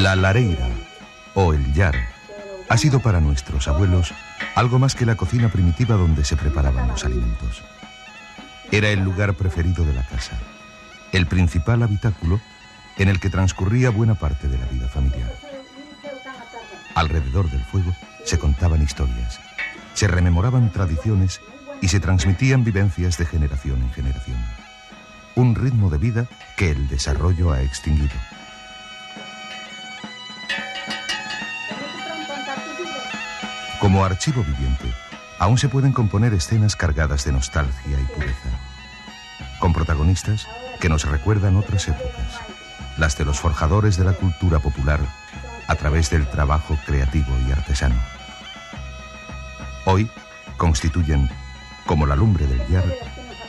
La lareira, o el llar, ha sido para nuestros abuelos algo más que la cocina primitiva donde se preparaban los alimentos. Era el lugar preferido de la casa, el principal habitáculo en el que transcurría buena parte de la vida familiar. Alrededor del fuego se contaban historias, se rememoraban tradiciones y se transmitían vivencias de generación en generación. Un ritmo de vida que el desarrollo ha extinguido. Como archivo viviente, aún se pueden componer escenas cargadas de nostalgia y pureza, con protagonistas que nos recuerdan otras épocas, las de los forjadores de la cultura popular a través del trabajo creativo y artesano. Hoy constituyen, como la lumbre del llar,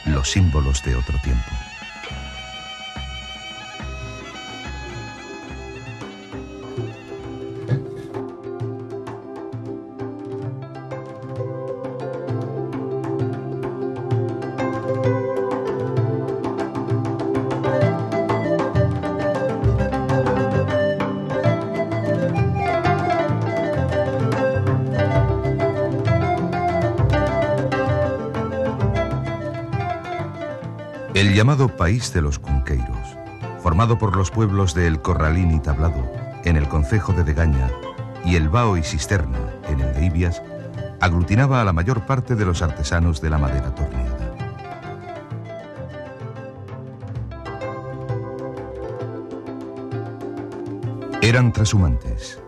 los símbolos de otro tiempo. El llamado País de los Cunqueiros, formado por los pueblos de El Corralín y Tablado, en el concejo de Degaña, y El Bao y Cisterna, en el de Ibias, aglutinaba a la mayor parte de los artesanos de la madera torneada. Eran trashumantes.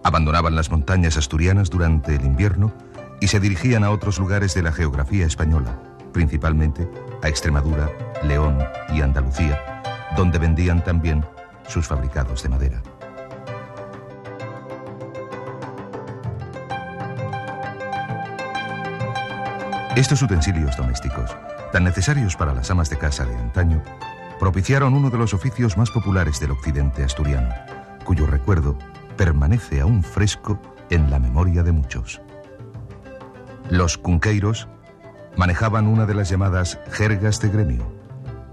Abandonaban las montañas asturianas durante el invierno y se dirigían a otros lugares de la geografía española, principalmente a Extremadura, León y Andalucía, donde vendían también sus fabricados de madera. Estos utensilios domésticos, tan necesarios para las amas de casa de antaño, propiciaron uno de los oficios más populares del occidente asturiano, cuyo recuerdo permanece aún fresco en la memoria de muchos. Los cunqueiros manejaban una de las llamadas jergas de gremio,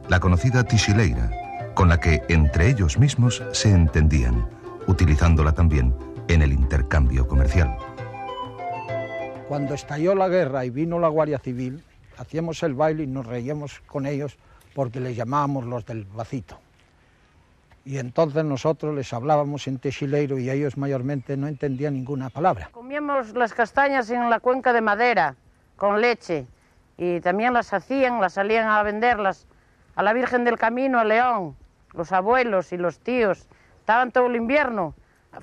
la conocida tixileira, con la que entre ellos mismos se entendían, utilizándola también en el intercambio comercial. Cuando estalló la guerra y vino la Guardia Civil, hacíamos el baile y nos reíamos con ellos porque les llamábamos los del bacito. Y entonces nosotros les hablábamos en tixileiro y ellos mayormente no entendían ninguna palabra. Comíamos las castañas en la cuenca de madera, con leche. Y también las hacían, las salían a venderlas a la Virgen del Camino, a León. Los abuelos y los tíos estaban todo el invierno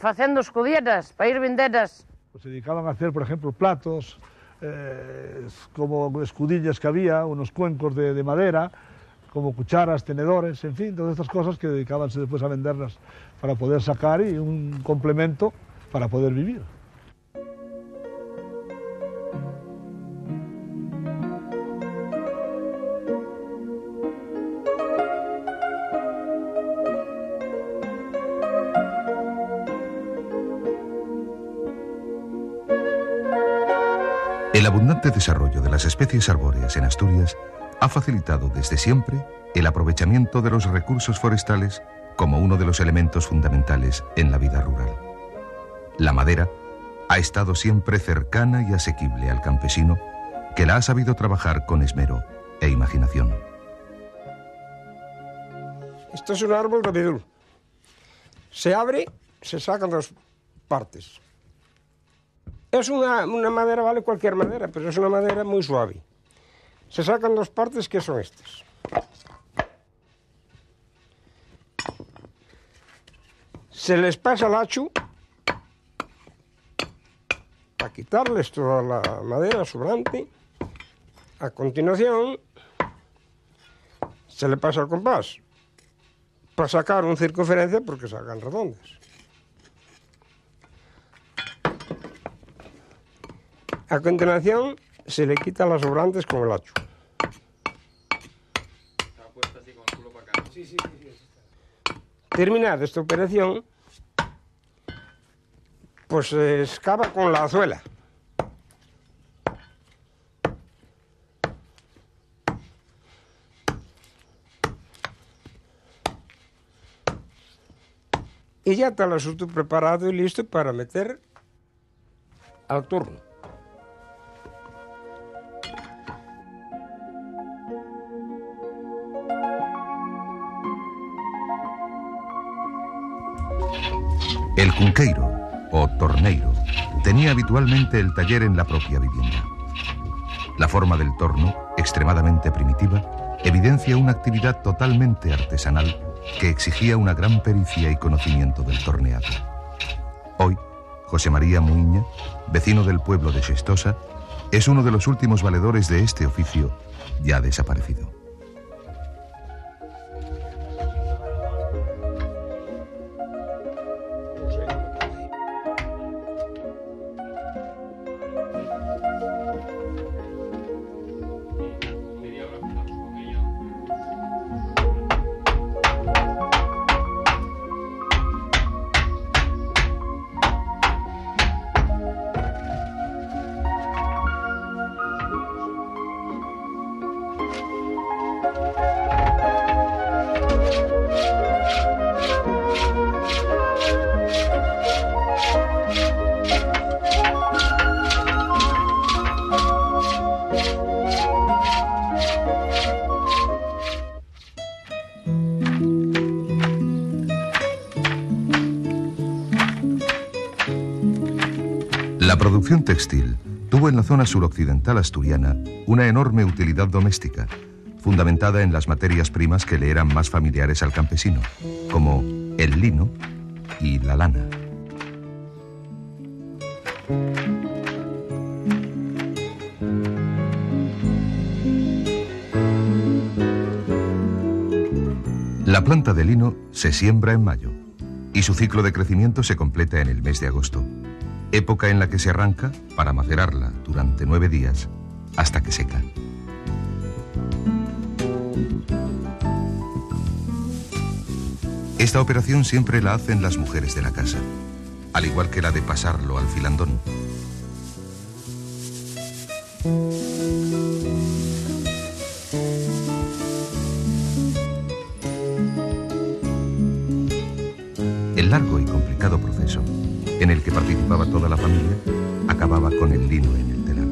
haciendo escudieras para ir venderlas. Pues se dedicaban a hacer, por ejemplo, platos, como escudillas que había, unos cuencos de madera, como cucharas, tenedores, en fin, todas estas cosas que dedicabanse después a venderlas para poder sacar y un complemento para poder vivir. El abundante desarrollo de las especies arbóreas en Asturias ha facilitado desde siempre el aprovechamiento de los recursos forestales como uno de los elementos fundamentales en la vida rural. La madera ha estado siempre cercana y asequible al campesino, que la ha sabido trabajar con esmero e imaginación. Esto es un árbol de abedul. Se abre, se sacan dos partes. Es una madera, vale cualquier madera, pero es una madera muy suave. Se sacan dos partes que son estas. Se les pasa el hachu para quitarles toda la madera sobrante. A continuación se le pasa el compás para sacar una circunferencia porque sacan redondas. A continuación se le quitan las sobrantes con el hacho. Terminada esta operación, pues se excava con la azuela. y ya está el asunto preparado y listo para meter al torno. El cunqueiro, o torneiro, tenía habitualmente el taller en la propia vivienda. La forma del torno, extremadamente primitiva, evidencia una actividad totalmente artesanal que exigía una gran pericia y conocimiento del torneado. Hoy, José María Muiña, vecino del pueblo de Xestosa, es uno de los últimos valedores de este oficio, ya desaparecido. La producción textil tuvo en la zona suroccidental asturiana una enorme utilidad doméstica, fundamentada en las materias primas que le eran más familiares al campesino, como el lino y la lana. La planta de lino se siembra en mayo y su ciclo de crecimiento se completa en el mes de agosto, época en la que se arranca para macerarla durante 9 días hasta que seca. Esta operación siempre la hacen las mujeres de la casa, al igual que la de pasarlo al filandón. El largo y complicado proceso, en el que participaba toda la familia, acababa con el lino en el telar.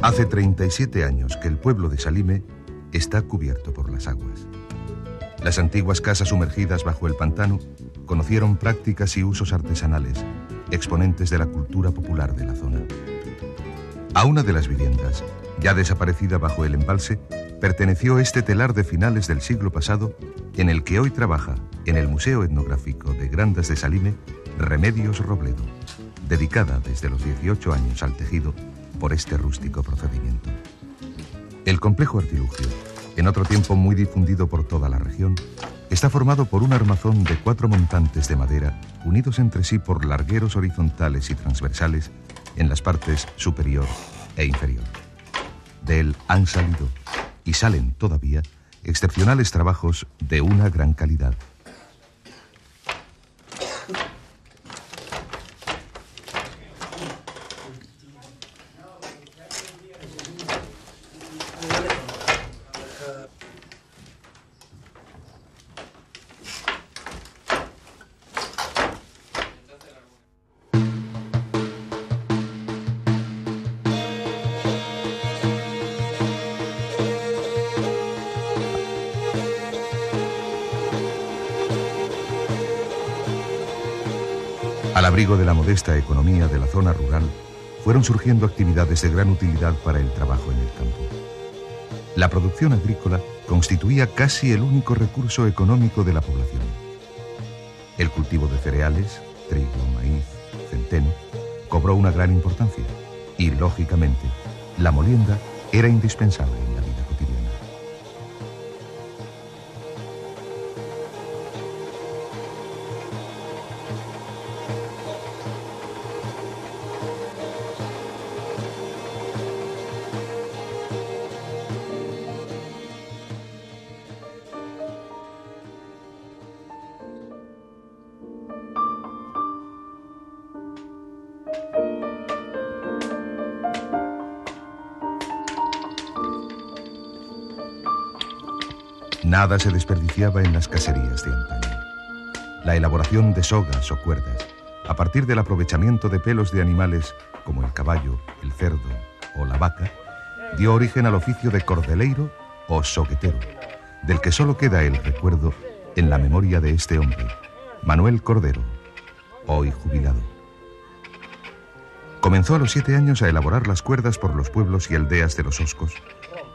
Hace 37 años que el pueblo de Salime está cubierto por las aguas. Las antiguas casas sumergidas bajo el pantano conocieron prácticas y usos artesanales, exponentes de la cultura popular de la zona. A una de las viviendas, ya desaparecida bajo el embalse, perteneció este telar de finales del siglo pasado, en el que hoy trabaja, en el Museo Etnográfico de Grandas de Salime, Remedios Robledo, dedicada desde los 18 años al tejido por este rústico procedimiento. El complejo artilugio, en otro tiempo muy difundido por toda la región, está formado por un armazón de 4 montantes de madera unidos entre sí por largueros horizontales y transversales en las partes superior e inferior. De él han salido y salen todavía excepcionales trabajos de una gran calidad. Al abrigo de la modesta economía de la zona rural, fueron surgiendo actividades de gran utilidad para el trabajo en el campo. La producción agrícola constituía casi el único recurso económico de la población. El cultivo de cereales, trigo, maíz, centeno, cobró una gran importancia y, lógicamente, la molienda era indispensable en la vida cotidiana. Nada se desperdiciaba en las caserías de antaño. La elaboración de sogas o cuerdas, a partir del aprovechamiento de pelos de animales como el caballo, el cerdo o la vaca, dio origen al oficio de cordeleiro o soguetero, del que solo queda el recuerdo en la memoria de este hombre, Manuel Cordero, hoy jubilado. Comenzó a los 7 años a elaborar las cuerdas por los pueblos y aldeas de los Oscos,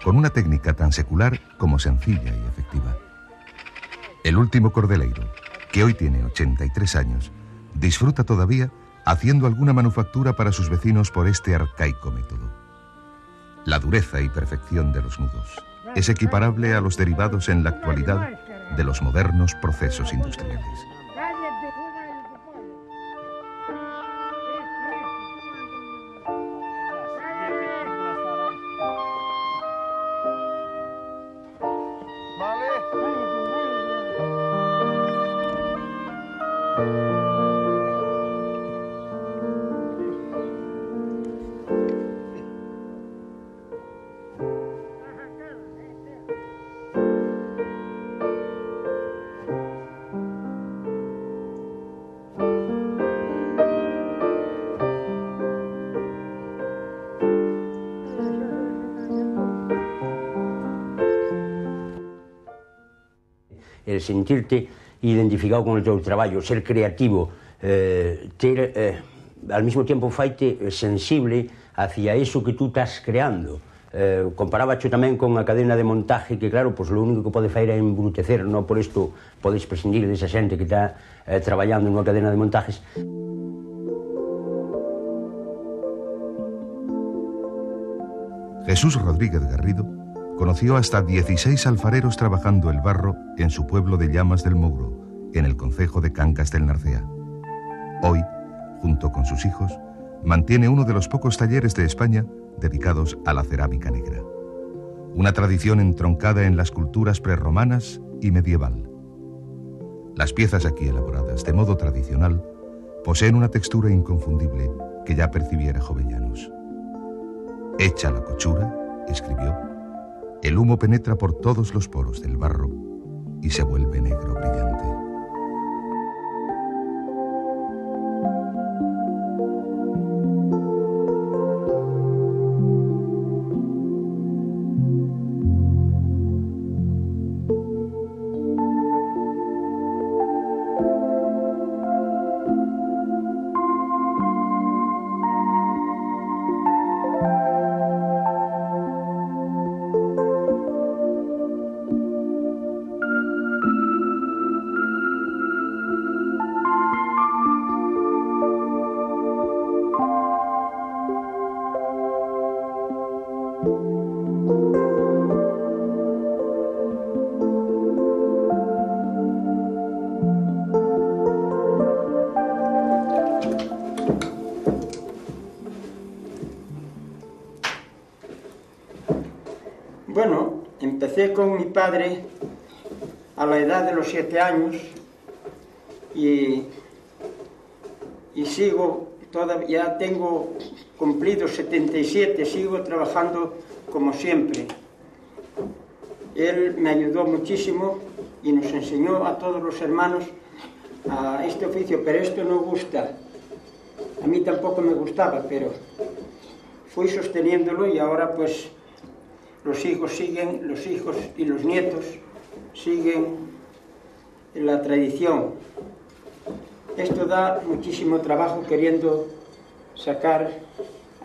con una técnica tan secular como sencilla y efectiva. El último cordeleiro, que hoy tiene 83 años, disfruta todavía haciendo alguna manufactura para sus vecinos por este arcaico método. La dureza y perfección de los nudos es equiparable a los derivados en la actualidad de los modernos procesos industriales. El sentirte identificado con el teu traballo, ser creativo, al mismo tiempo faite sensible hacia eso que tú estás creando. Comparábacho tamén con a cadena de montaje que, claro, pues lo único que pode faer é embrutecer, non por isto podes prescindir desa xente que está traballando nunha cadena de montajes. Jesús Rodríguez Garrido conoció hasta 16 alfareros trabajando el barro en su pueblo de Llamas del Mouro, en el concejo de Cangas del Narcea. Hoy, junto con sus hijos, mantiene uno de los pocos talleres de España dedicados a la cerámica negra. Una tradición entroncada en las culturas prerromanas y medieval. Las piezas aquí elaboradas de modo tradicional poseen una textura inconfundible que ya percibiera Jovellanos. Hecha la cochura, escribió, el humo penetra por todos los poros del barro y se vuelve negro brillante. Bueno, empecé con mi padre a la edad de los 7 años y sigo, todavía tengo cumplido 77, sigo trabajando como siempre. Él me ayudó muchísimo y nos enseñó a todos los hermanos a este oficio, pero esto no gusta. A mí tampoco me gustaba, pero fui sosteniéndolo y ahora pues los hijos y los nietos siguen la tradición. Esto da muchísimo trabajo queriendo sacar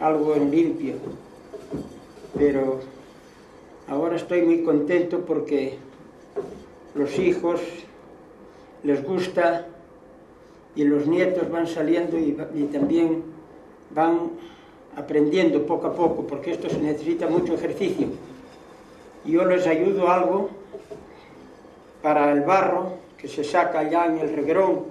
algo en limpio, pero ahora estoy muy contento porque los hijos les gusta y los nietos van saliendo y también van aprendiendo poco a poco, porque esto se necesita mucho ejercicio. Yo les ayudo algo para el barro que se saca ya en el reguerón,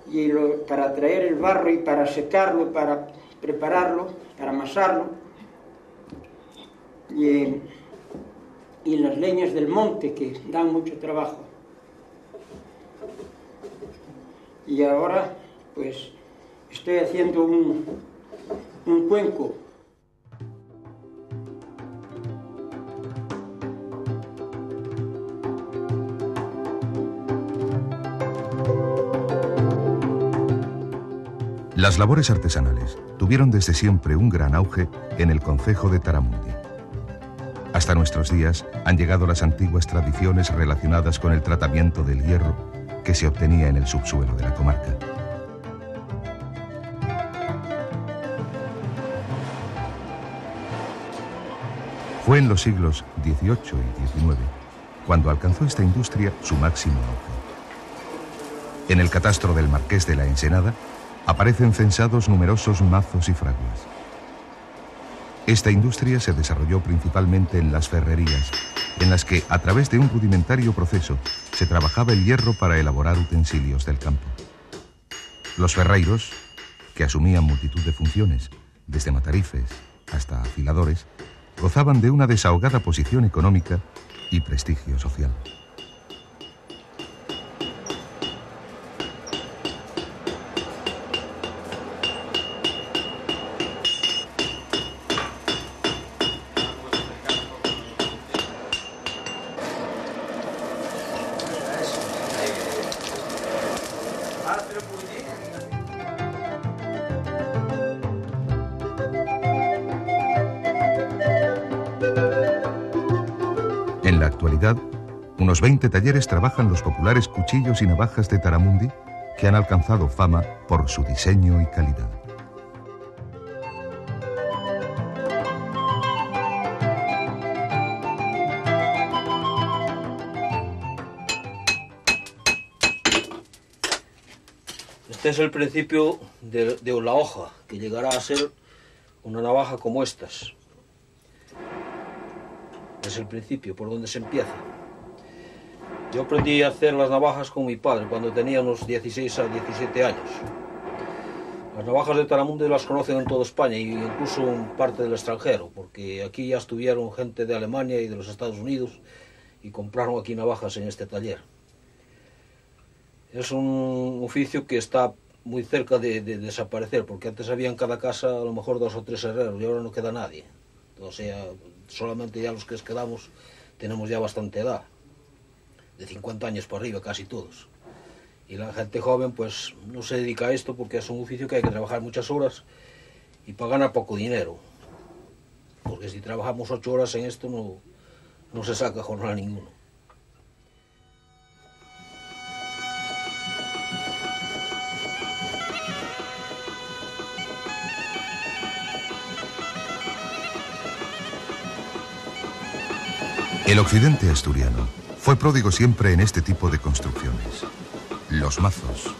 y para traer el barro y para secarlo, para prepararlo, para amasarlo, y las leñas del monte que dan mucho trabajo. Y ahora pues estoy haciendo un cuenco. Las labores artesanales tuvieron desde siempre un gran auge en el concejo de Taramundi. Hasta nuestros días han llegado las antiguas tradiciones relacionadas con el tratamiento del hierro que se obtenía en el subsuelo de la comarca. Fue en los siglos XVIII y XIX cuando alcanzó esta industria su máximo auge. En el catastro del Marqués de la Ensenada aparecen censados numerosos mazos y fraguas. Esta industria se desarrolló principalmente en las ferrerías, en las que, a través de un rudimentario proceso, se trabajaba el hierro para elaborar utensilios del campo. Los ferreiros, que asumían multitud de funciones, desde matarifes hasta afiladores, gozaban de una desahogada posición económica y prestigio social. En la actualidad, unos 20 talleres trabajan los populares cuchillos y navajas de Taramundi, que han alcanzado fama por su diseño y calidad. Este es el principio de la hoja, que llegará a ser una navaja como estas. Es el principio, por donde se empieza. Yo aprendí a hacer las navajas con mi padre cuando tenía unos 16 a 17 años. Las navajas de Taramundi las conocen en toda España e incluso en parte del extranjero, porque aquí ya estuvieron gente de Alemania y de los Estados Unidos y compraron aquí navajas en este taller. Es un oficio que está muy cerca de desaparecer, porque antes había en cada casa a lo mejor 2 o 3 herreros y ahora no queda nadie. O sea, solamente ya los que quedamos tenemos ya bastante edad, de 50 años para arriba casi todos. Y la gente joven pues no se dedica a esto porque es un oficio que hay que trabajar muchas horas y para ganar poco dinero. Porque si trabajamos 8 horas en esto no se saca jornada ninguno. El occidente asturiano fue pródigo siempre en este tipo de construcciones. Los mazos,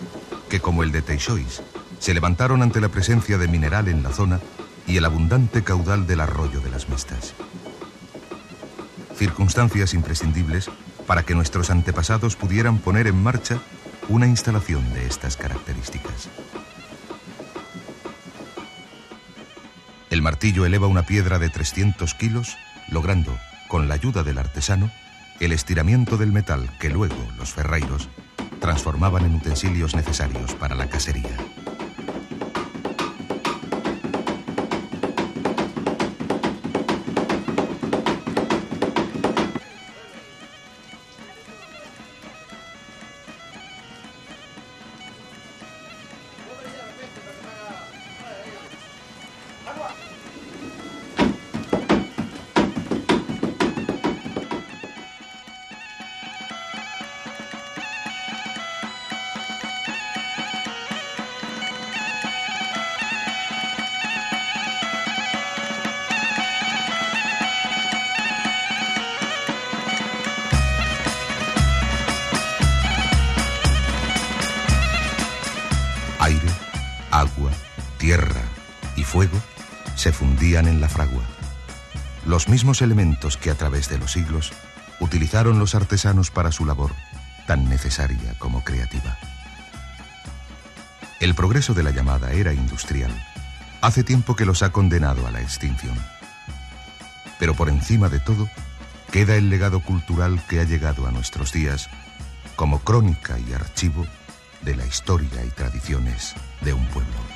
que como el de Teixois, se levantaron ante la presencia de mineral en la zona y el abundante caudal del arroyo de las Mestas. Circunstancias imprescindibles para que nuestros antepasados pudieran poner en marcha una instalación de estas características. El martillo eleva una piedra de 300 kilos, logrando, con la ayuda del artesano, el estiramiento del metal que luego los ferreiros transformaban en utensilios necesarios para la casería. Aire, agua, tierra y fuego se fundían en la fragua. Los mismos elementos que a través de los siglos utilizaron los artesanos para su labor, tan necesaria como creativa. El progreso de la llamada era industrial hace tiempo que los ha condenado a la extinción. Pero por encima de todo, queda el legado cultural que ha llegado a nuestros días como crónica y archivo de la historia y tradiciones de un pueblo.